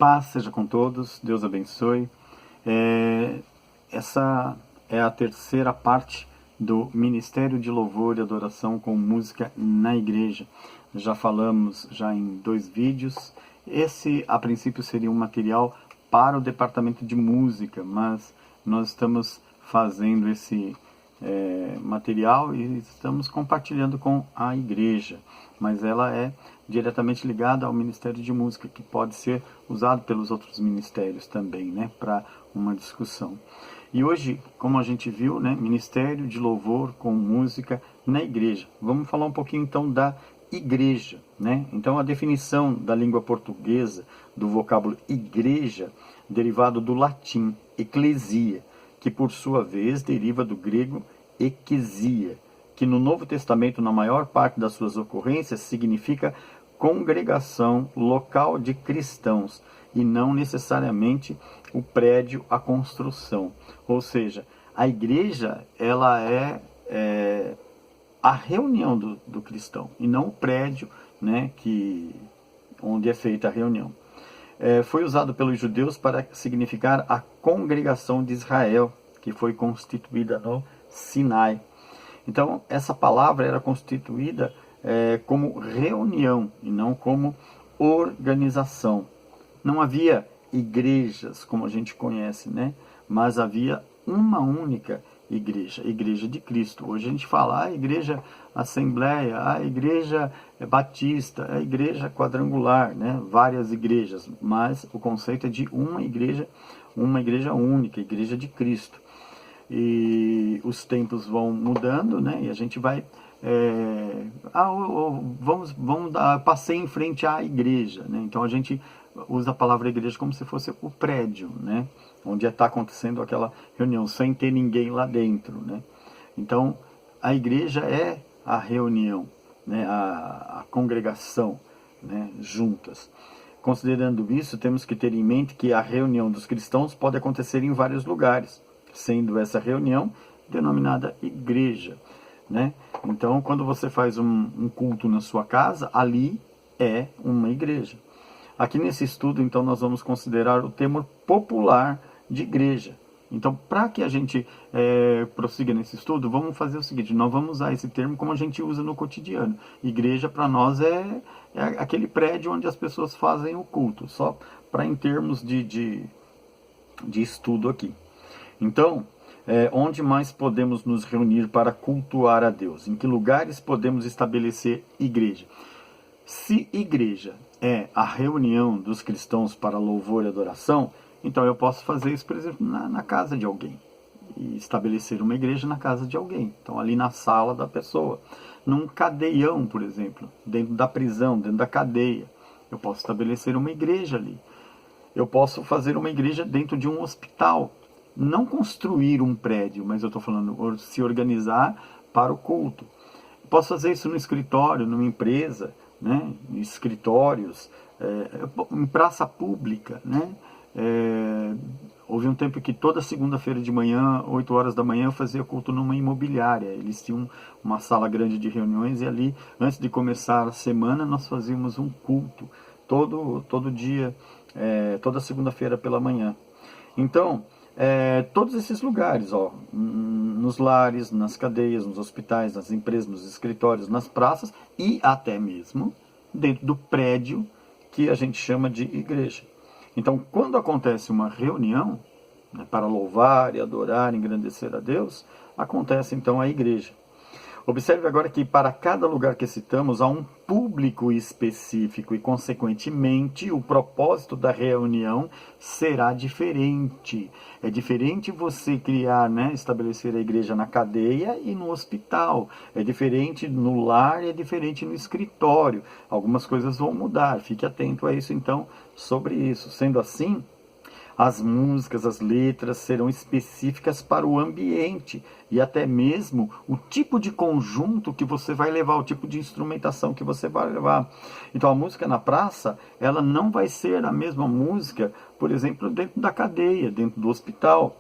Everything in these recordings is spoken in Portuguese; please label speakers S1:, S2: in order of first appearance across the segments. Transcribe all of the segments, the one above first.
S1: Paz seja com todos, Deus abençoe. Essa é a terceira parte do Ministério de Louvor e Adoração com música na igreja. Já falamos em 2 vídeos. Esse, a princípio, seria um material para o departamento de música, mas nós estamos fazendo esse material e estamos compartilhando com a igreja, mas ela é diretamente ligada ao Ministério de Música, que pode ser usado pelos outros ministérios também, né, para uma discussão. E hoje, como a gente viu, né, Ministério de Louvor com música na igreja. Vamos falar um pouquinho então da igreja, né? Então a definição da língua portuguesa do vocábulo igreja, derivado do latim ecclesia, que por sua vez deriva do grego equesia, que no Novo Testamento, na maior parte das suas ocorrências, significa congregação local de cristãos, e não necessariamente o prédio, a construção. Ou seja, a igreja ela é a reunião do cristão, e não o prédio, né, onde é feita a reunião. Foi usado pelos judeus para significar a congregação de Israel, que foi constituída no Sinai. Então, essa palavra era constituída como reunião e não como organização. Não havia igrejas como a gente conhece, né? Mas havia uma única igreja, a Igreja de Cristo. Hoje a gente fala a Igreja Assembleia, a Igreja Batista, a Igreja Quadrangular, né? Várias igrejas, mas o conceito é de uma igreja única, a Igreja de Cristo. E os tempos vão mudando, né? E a gente vai passei em frente à igreja, né? Então a gente usa a palavra igreja como se fosse o prédio, né? Onde está acontecendo aquela reunião, sem ter ninguém lá dentro, né? Então a igreja é a reunião, né? A congregação, né? Juntas. Considerando isso, temos que ter em mente que a reunião dos cristãos pode acontecer em vários lugares, sendo essa reunião denominada igreja, né? Então, quando você faz um culto na sua casa, ali é uma igreja. Aqui nesse estudo, então, nós vamos considerar o termo popular de igreja. Então, para que a gente prossiga nesse estudo, vamos fazer o seguinte: nós vamos usar esse termo como a gente usa no cotidiano. Igreja, para nós, é aquele prédio onde as pessoas fazem o culto, só para em termos de estudo aqui. Então, onde mais podemos nos reunir para cultuar a Deus? Em que lugares podemos estabelecer igreja? Se igreja é a reunião dos cristãos para louvor e adoração, então eu posso fazer isso, por exemplo, na casa de alguém. E estabelecer uma igreja na casa de alguém. Então, ali na sala da pessoa. Num cadeião, por exemplo, dentro da prisão, dentro da cadeia. Eu posso estabelecer uma igreja ali. Eu posso fazer uma igreja dentro de um hospital. Não construir um prédio, mas eu estou falando se organizar para o culto. Posso fazer isso no escritório, numa empresa, né? Em escritórios, em praça pública, né? Houve um tempo que toda segunda-feira de manhã, 8 horas da manhã, eu fazia culto numa imobiliária. Eles tinham uma sala grande de reuniões e ali, antes de começar a semana, nós fazíamos um culto todo dia, toda segunda-feira pela manhã. Então, todos esses lugares, nos lares, nas cadeias, nos hospitais, nas empresas, nos escritórios, nas praças e até mesmo dentro do prédio que a gente chama de igreja. Então, quando acontece uma reunião, né, para louvar e adorar, engrandecer a Deus, acontece então a igreja. Observe agora que para cada lugar que citamos há um público específico e, consequentemente, o propósito da reunião será diferente. É diferente você criar, né, estabelecer a igreja na cadeia e no hospital. É diferente no lar e é diferente no escritório. Algumas coisas vão mudar. Fique atento a isso, então, sobre isso. Sendo assim, as músicas, as letras serão específicas para o ambiente e até mesmo o tipo de conjunto que você vai levar, o tipo de instrumentação que você vai levar. Então a música na praça, ela não vai ser a mesma música, por exemplo, dentro da cadeia, dentro do hospital.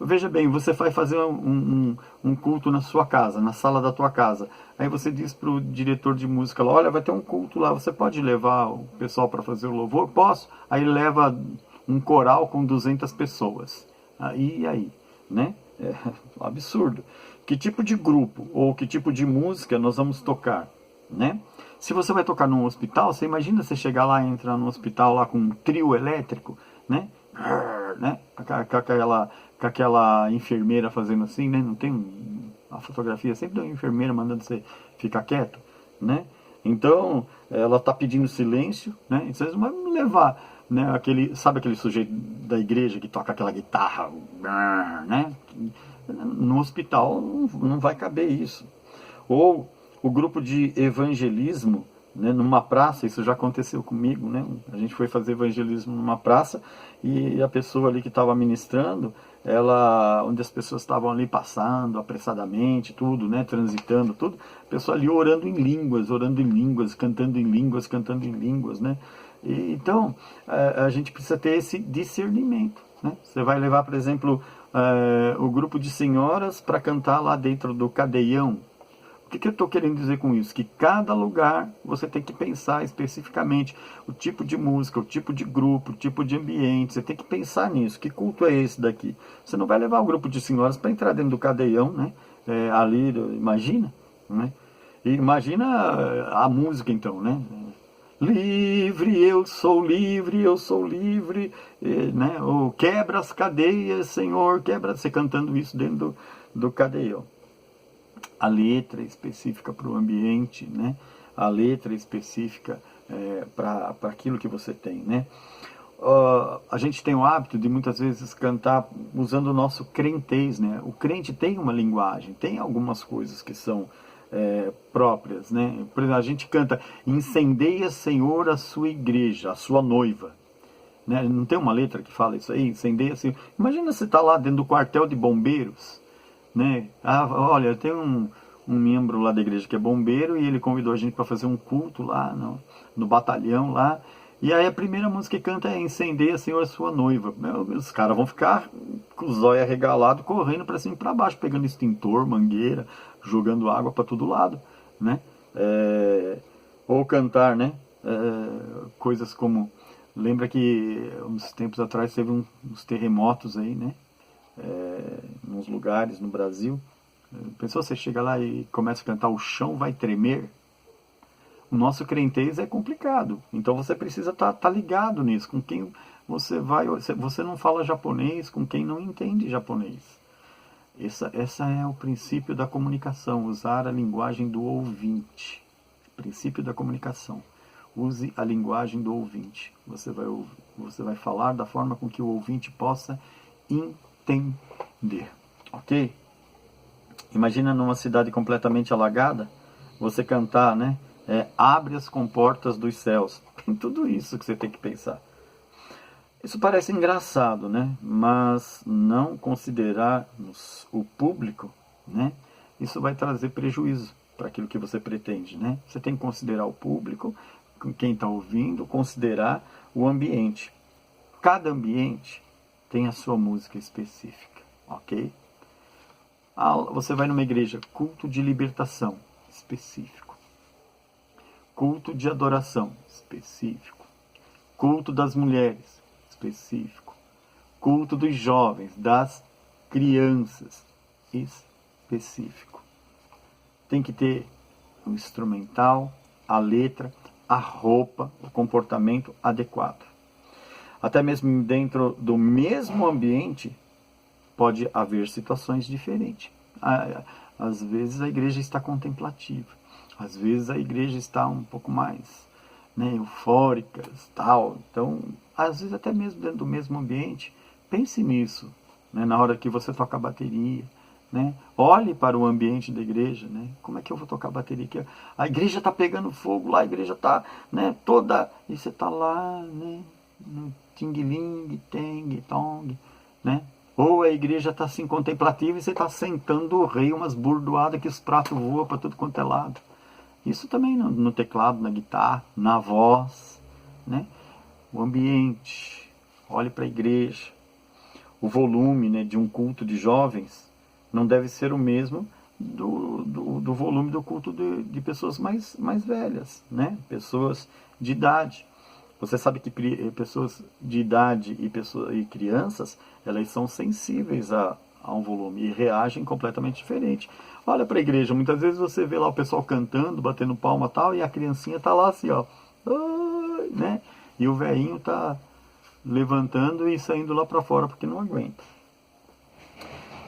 S1: veja bem, você vai fazer um culto na sua casa, na sala da tua casa. Aí você diz para o diretor de música, olha, vai ter um culto lá, você pode levar o pessoal para fazer o louvor? Posso? Aí leva um coral com 200 pessoas. Aí, né? É um absurdo. Que tipo de grupo ou que tipo de música nós vamos tocar, né? Se você vai tocar num hospital, você imagina você chegar lá e entrar num hospital lá com um trio elétrico, né? Né? Com aquela enfermeira fazendo assim, né? Não tem a fotografia sempre da enfermeira mandando você ficar quieto, né? Então, ela está pedindo silêncio, né? E vocês vão levar, né? Sabe aquele sujeito da igreja que toca aquela guitarra, né? No hospital não vai caber isso. Ou o grupo de evangelismo, né, numa praça, isso já aconteceu comigo, né? A gente foi fazer evangelismo numa praça e a pessoa ali que estava ministrando, onde as pessoas estavam ali passando apressadamente, tudo, né, transitando, tudo, a pessoa ali orando em línguas, cantando em línguas, né? Então, a gente precisa ter esse discernimento, né? Você vai levar, por exemplo, o grupo de senhoras para cantar lá dentro do cadeião. O que eu estou querendo dizer com isso? Que cada lugar você tem que pensar especificamente o tipo de música, o tipo de grupo, o tipo de ambiente. Você tem que pensar nisso. Que culto é esse daqui? Você não vai levar o grupo de senhoras para entrar dentro do cadeião, né? Ali, imagina, né? E imagina a música então, né? Livre, eu sou livre, né? Ou quebra as cadeias, Senhor, quebra. Você cantando isso dentro do cadeião. A letra específica para o ambiente, né? A letra específica para aquilo que você tem, né? A gente tem o hábito de muitas vezes cantar usando o nosso crentez, né? O crente tem uma linguagem, tem algumas coisas que são próprias, né? Por exemplo, a gente canta: incendeia, Senhor, a sua igreja, a sua noiva. Né? Não tem uma letra que fala isso aí? Incendeia, Senhor. Imagina você estar lá dentro do quartel de bombeiros, né? Olha, tem um membro lá da igreja que é bombeiro e ele convidou a gente para fazer um culto lá no batalhão lá. E aí a primeira música que canta é Incendeia, Senhor, a sua noiva. Os caras vão ficar com os olhos arregalados, correndo para cima e para baixo, pegando extintor, mangueira, jogando água para todo lado, né? Ou cantar, né? Coisas como... Lembra que uns tempos atrás teve uns terremotos aí, né? Em uns lugares no Brasil. Pensou, você chega lá e começa a cantar O Chão Vai Tremer? O nosso crentez é complicado. Então você precisa estar ligado nisso. Com quem você vai... Você não fala japonês com quem não entende japonês. Essa é o princípio da comunicação. Usar a linguagem do ouvinte. Princípio da comunicação. Use a linguagem do ouvinte. Você vai falar da forma com que o ouvinte possa entender. Ok? Imagina numa cidade completamente alagada, você cantar, né? Abre as comportas dos céus. Tem tudo isso que você tem que pensar. Isso parece engraçado, né? Mas não considerarmos o público, né? Isso vai trazer prejuízo para aquilo que você pretende, né? Você tem que considerar o público, quem está ouvindo, considerar o ambiente. Cada ambiente tem a sua música específica, ok? Você vai numa igreja, culto de libertação, específico. Culto de adoração, específico. Culto das mulheres, específico. Culto dos jovens, das crianças, específico. Tem que ter o instrumental, a letra, a roupa, o comportamento adequado. Até mesmo dentro do mesmo ambiente, pode haver situações diferentes. Às vezes a igreja está contemplativa. Às vezes a igreja está um pouco mais, né, eufórica, tal. Então, às vezes até mesmo dentro do mesmo ambiente, pense nisso, né, na hora que você toca a bateria. Né? Olhe para o ambiente da igreja, né? Como é que eu vou tocar bateria aqui? A igreja está pegando fogo lá, a igreja está, né, toda... E você está lá, né, no ting-ling, teng, tong, né? Ou a igreja está assim contemplativa e você está sentando o rei, umas burdoadas que os pratos voam para tudo quanto é lado. Isso também no teclado, na guitarra, na voz, né? O ambiente, olhe para a igreja. o volume, né, de um culto de jovens não deve ser o mesmo do volume do culto de pessoas mais velhas, né? Pessoas de idade. Você sabe que pessoas de idade e crianças, elas são sensíveis a um volume e reagem completamente diferente. Olha para a igreja, muitas vezes você vê lá o pessoal cantando, batendo palma e tal, e a criancinha tá lá assim, ó, né? E o velhinho tá levantando e saindo lá para fora porque não aguenta.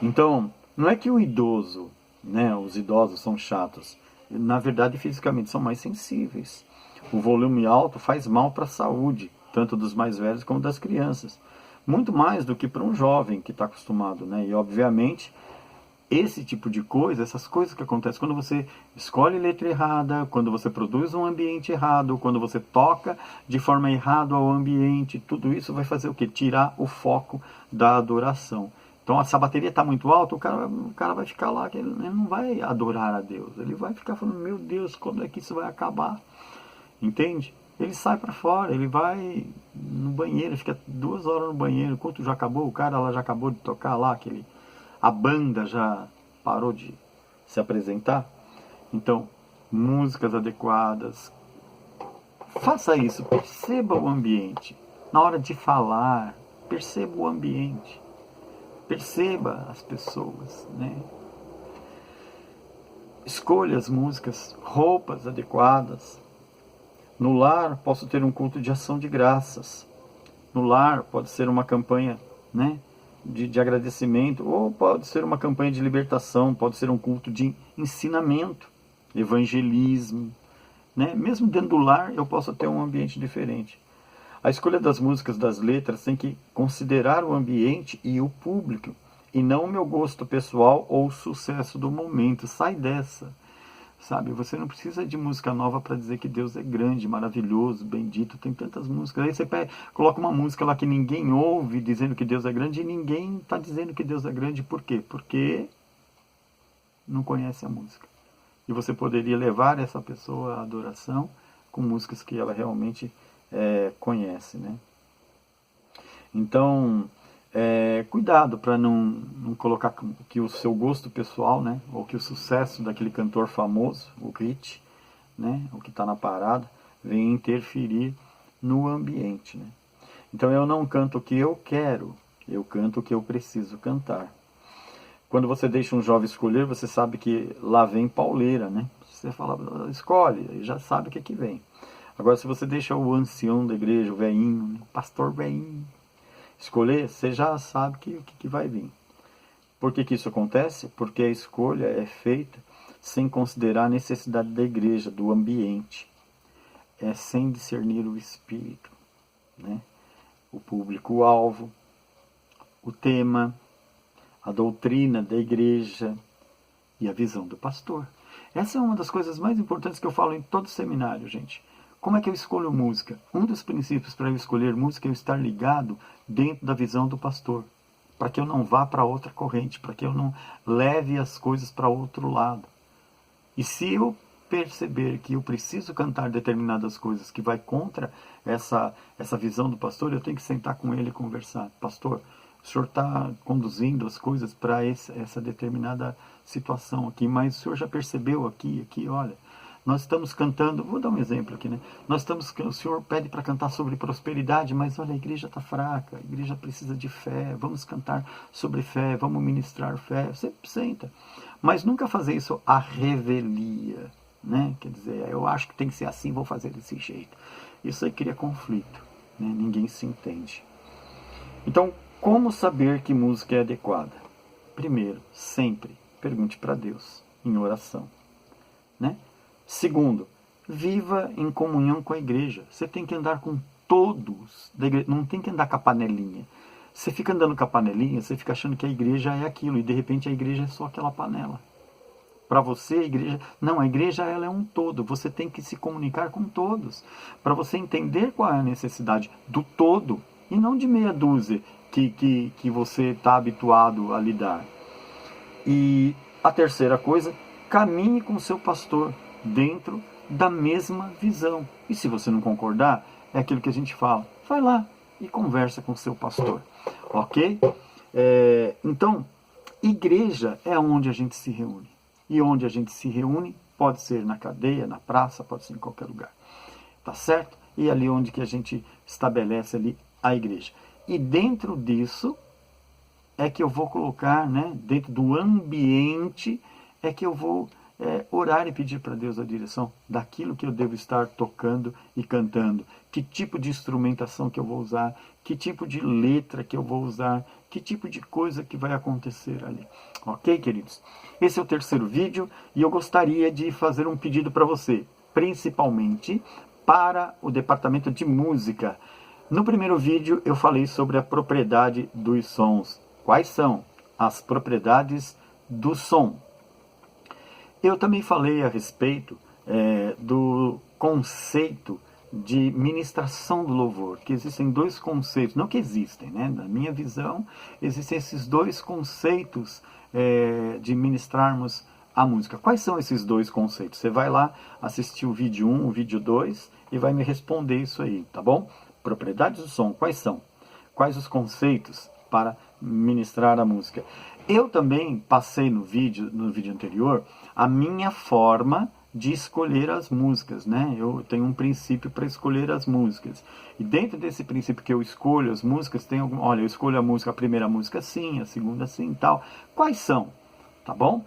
S1: Então, não é que o idoso, né, os idosos são chatos. Na verdade, fisicamente são mais sensíveis. O volume alto faz mal para a saúde, tanto dos mais velhos como das crianças. Muito mais do que para um jovem que está acostumado, né? E, obviamente, esse tipo de coisa, essas coisas que acontecem quando você escolhe letra errada, quando você produz um ambiente errado, quando você toca de forma errada ao ambiente, tudo isso vai fazer o quê? Tirar o foco da adoração. Então, se a bateria está muito alta, o cara vai ficar lá, ele não vai adorar a Deus. Ele vai ficar falando, meu Deus, quando é que isso vai acabar? Entende? Ele sai para fora, ele vai no banheiro, fica 2 horas no banheiro, o culto já acabou, o cara lá já acabou de tocar lá, a banda já parou de se apresentar. Então, músicas adequadas. Faça isso, perceba o ambiente. Na hora de falar, perceba o ambiente. Perceba as pessoas, né? Escolha as músicas, roupas adequadas. No lar, posso ter um culto de ação de graças. No lar, pode ser uma campanha, né, de agradecimento, ou pode ser uma campanha de libertação, pode ser um culto de ensinamento, evangelismo. Né? Mesmo dentro do lar, eu posso ter um ambiente diferente. A escolha das músicas, das letras, tem que considerar o ambiente e o público, e não o meu gosto pessoal ou o sucesso do momento. Sai dessa. Sabe, você não precisa de música nova para dizer que Deus é grande, maravilhoso, bendito, tem tantas músicas. Aí você coloca uma música lá que ninguém ouve dizendo que Deus é grande e ninguém está dizendo que Deus é grande. Por quê? Porque não conhece a música. E você poderia levar essa pessoa à adoração com músicas que ela realmente conhece, né? Então, cuidado para não colocar que o seu gosto pessoal, né, ou que o sucesso daquele cantor famoso, o hit, né, o que está na parada, venha interferir no ambiente. Né? Então eu não canto o que eu quero, eu canto o que eu preciso cantar. Quando você deixa um jovem escolher, você sabe que lá vem pauleira, né? Você fala, escolhe, ele já sabe o que vem. Agora, se você deixa o ancião da igreja, o velhinho, o pastor velhinho, escolher, você já sabe o que vai vir. Por que isso acontece? Porque a escolha é feita sem considerar a necessidade da igreja, do ambiente. É sem discernir o espírito, né? O público-alvo, o tema, a doutrina da igreja e a visão do pastor. Essa é uma das coisas mais importantes que eu falo em todo seminário, gente. Como é que eu escolho música? Um dos princípios para eu escolher música é eu estar ligado dentro da visão do pastor, para que eu não vá para outra corrente, para que eu não leve as coisas para outro lado. E se eu perceber que eu preciso cantar determinadas coisas que vai contra essa visão do pastor, eu tenho que sentar com ele e conversar. Pastor, o senhor está conduzindo as coisas para essa determinada situação aqui, mas o senhor já percebeu aqui, olha, nós estamos cantando, vou dar um exemplo aqui, né? O senhor pede para cantar sobre prosperidade, mas olha, a igreja está fraca, a igreja precisa de fé, vamos cantar sobre fé, vamos ministrar fé, você senta. Mas nunca fazer isso à revelia, né? Quer dizer, eu acho que tem que ser assim, vou fazer desse jeito. Isso aí cria conflito, né? Ninguém se entende. Então, como saber que música é adequada? Primeiro, sempre pergunte para Deus, em oração, né? Segundo, viva em comunhão com a igreja. Você tem que andar com todos da igreja, não tem que andar com a panelinha. Você fica andando com a panelinha, você fica achando que a igreja é aquilo, e de repente a igreja é só aquela panela. Para você, a igreja... Não, a igreja ela é um todo, você tem que se comunicar com todos, para você entender qual é a necessidade do todo, e não de meia dúzia que você está habituado a lidar. E a terceira coisa, caminhe com o seu pastor dentro da mesma visão. E se você não concordar, é aquilo que a gente fala. Vai lá e conversa com o seu pastor. Ok? Então, igreja é onde a gente se reúne. E onde a gente se reúne pode ser na cadeia, na praça, pode ser em qualquer lugar. Tá certo? E ali onde que a gente estabelece ali a igreja. E dentro disso é que eu vou colocar, né, dentro do ambiente, é que eu vou orar e pedir para Deus a direção daquilo que eu devo estar tocando e cantando. Que tipo de instrumentação que eu vou usar, que tipo de letra que eu vou usar, que tipo de coisa que vai acontecer ali. Ok, queridos? Esse é o terceiro vídeo e eu gostaria de fazer um pedido para você, principalmente para o departamento de música. No primeiro vídeo eu falei sobre a propriedade dos sons. Quais são as propriedades do som? Eu também falei a respeito do conceito de ministração do louvor, que existem dois conceitos, não que existem, né? Na minha visão, existem esses dois conceitos de ministrarmos a música. Quais são esses dois conceitos? Você vai lá assistir o vídeo 1, o vídeo 2 e vai me responder isso aí, tá bom? Propriedades do som, quais são? Quais os conceitos para ministrar a música? Eu também passei no vídeo anterior a minha forma de escolher as músicas, né? Eu tenho um princípio para escolher as músicas. E dentro desse princípio que eu escolho as músicas, tem algum, olha, eu escolho a primeira música assim, a segunda assim e tal. Quais são? Tá bom?